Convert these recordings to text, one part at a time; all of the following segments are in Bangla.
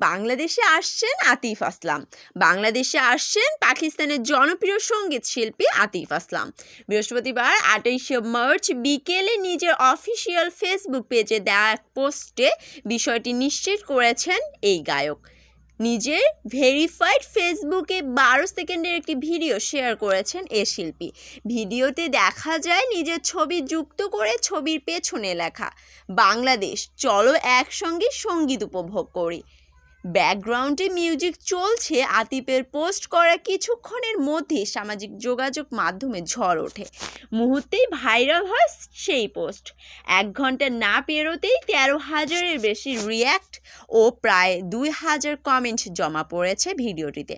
বাংলাদেশে আসছেন আতিফ আসলাম। বাংলাদেশে আসছেন পাকিস্তানের জনপ্রিয় সঙ্গীত শিল্পী আতিফ আসলাম। বৃহস্পতিবার 28শে মার্চ বিকেলে নিজের অফিসিয়াল ফেসবুক পেজে দেওয়া এক পোস্টে বিষয়টি নিশ্চিত করেছেন এই গায়ক। নিজের ভেরিফাইড ফেসবুকে 12 সেকেন্ডের একটি ভিডিও শেয়ার করেছেন এ শিল্পী। ভিডিওতে দেখা যায় নিজের ছবি যুক্ত করে ছবির পেছনে লেখা বাংলাদেশ চলো একসঙ্গে সঙ্গীত উপভোগ করি। ব্যাকগ্রাউন্ডে মিউজিক চলছে। আতিফের পোস্ট করা কিছুক্ষণের মধ্যেই সামাজিক যোগাযোগ মাধ্যমে ঝড় ওঠে। মুহূর্তেই ভাইরাল হয় সেই পোস্ট। 1 ঘন্টা না পেরোতেই 13,000-এর বেশি রিয়্যাক্ট ও প্রায় 2,000 কমেন্ট জমা পড়েছে ভিডিওটিতে।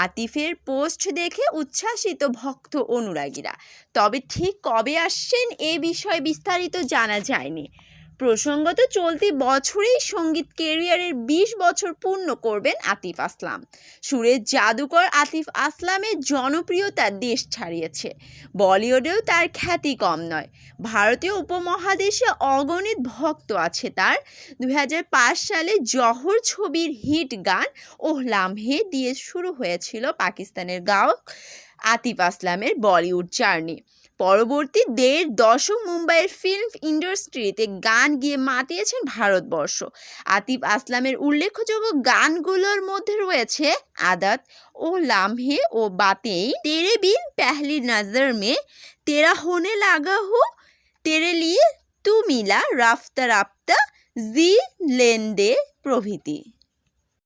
আতিফের পোস্ট দেখে উচ্ছ্বাসিত ভক্ত অনুরাগীরা। তবে ঠিক কবে আসছেন এ বিষয়ে বিস্তারিত জানা যায়নি। প্রসঙ্গত চলতি বছরেই সঙ্গীত ক্যারিয়ারের 20 বছর পূর্ণ করবেন আতিফ আসলাম। সুরের জাদুকর আতিফ আসলামের জনপ্রিয়তা দেশ ছাড়িয়েছে। বলিউডেও তার খ্যাতি কম নয়। ভারতীয় উপমহাদেশে অগণিত ভক্ত আছে তার। 2005 সালে জহর ছবির হিট গান ওহ লামহে দিয়ে শুরু হয়েছিল পাকিস্তানের গায়ক আতিফ আসলামের বলিউড জার্নি। পরবর্তী 1.5 দশক মুম্বাইয়ের ফিল্ম ইন্ডাস্ট্রিতে গান গিয়ে মাতিয়েছেন ভারতবর্ষ। আতিফ আসলামের উল্লেখযোগ্য গানগুলোর মধ্যে রয়েছে আদাত, ও লামহে ও বাতেই, তেরে বিন পেহলি নজর মে, তেরা হোনে লাগা হো, তেরে লিয়ে তু মিলা, রাফতা রাফতা, জি লেন দে প্রভৃতি।